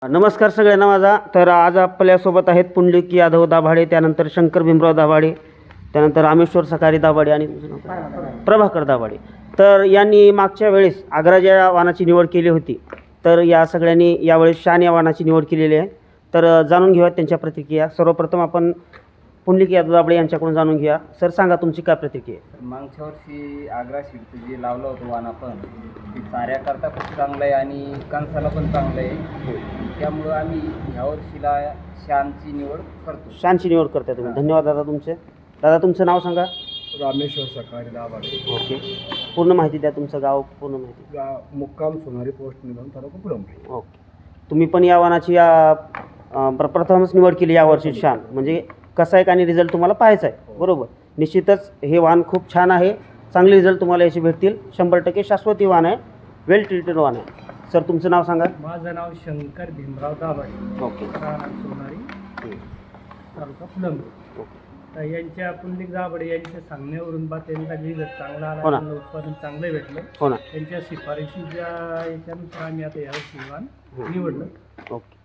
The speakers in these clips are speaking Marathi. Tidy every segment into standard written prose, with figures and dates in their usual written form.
नमस्कार सगळ्यांना माझा. तर आज आपल्यासोबत आहेत पुंडलिक यादव दाभाडे, त्यानंतर शंकर भीमराव दाभाडे, त्यानंतर रामेश्वर सकारी दाभाडे आणि प्रभाकर दाभाडे. तर यांनी मागच्या वेळेस आग्राच्या वाहनाची निवड केली होती. तर या सगळ्यांनी यावेळेस शान या वाहनाची निवड केलेली आहे. तर जाणून घेऊयात त्यांच्या प्रतिक्रिया. सर्वप्रथम आपण पुंडलिक यादव दाभाडे यांच्याकडून जाणून घ्या. सर सांगा तुमची काय प्रतिक्रिया आहे? मागच्या वर्षी आग्रा सीटचं जे लावलं होतं वाहन आपण ते चाऱ्याकरता खूप चांगलं आहे आणि कणसाला पण चांगलं आहे. त्यामुळं आम्ही ह्या वर्षीला शानची निवड करतो. शानची निवड करताय तुम्ही. धन्यवाद दादा तुमचे. दादा तुमचं नाव सांगा. रामेश्वर सकारी दाभाडे. ओके, पूर्ण माहिती द्या. तुमचं गाव पूर्ण माहिती. मुक्काम सोनारी पोस्ट निधन तालुका फुलंब्री. ओके, तुम्ही पण या वाहनाची प्रथमच निवड केली यावर्षी शान. म्हणजे कसा आहे आणि रिझल्ट तुम्हाला पाहायचा आहे, बरोबर. निश्चितच हे वाहन खूप छान आहे. चांगले रिझल्ट तुम्हाला याचे भेटतील. 100% शाश्वती वाहन आहे, वेल ट्रीटेड वाहन आहे. सर तुमचं नाव सांगा. माझं नाव शंकर भीमराव दाभाडे, ओके. राहणार सोनारी, तालुका फुलंब्री. तर यांच्या पुंडलिक दाभाडे यांच्या सांगण्यावरून बा त्यांचा रिझल्ट चांगला आला, हो ना. त्यांना उत्पादन चांगलं भेटलं. हो ना. त्यांच्या शिफारशीच्या याच्यानुसार आम्ही आता यावर्षी वाहन निवडलं. ओके,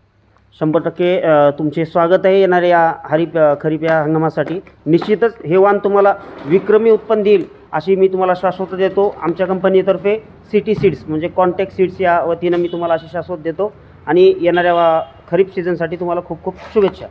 100% तुमचे स्वागत आहे येणाऱ्या या खरीप या हंगामासाठी. निश्चितच हे वाहन तुम्हाला विक्रमी उत्पन्न देईल अशी मी तुम्हाला शाश्वत देतो. आमच्या कंपनीतर्फे सिटी सीड्स म्हणजे कॉन्टॅक्ट सीड्स या वतीनं मी तुम्हाला अशी शाश्वत देतो. आणि येणाऱ्या खरीप सीझनसाठी तुम्हाला खूप खूप शुभेच्छा.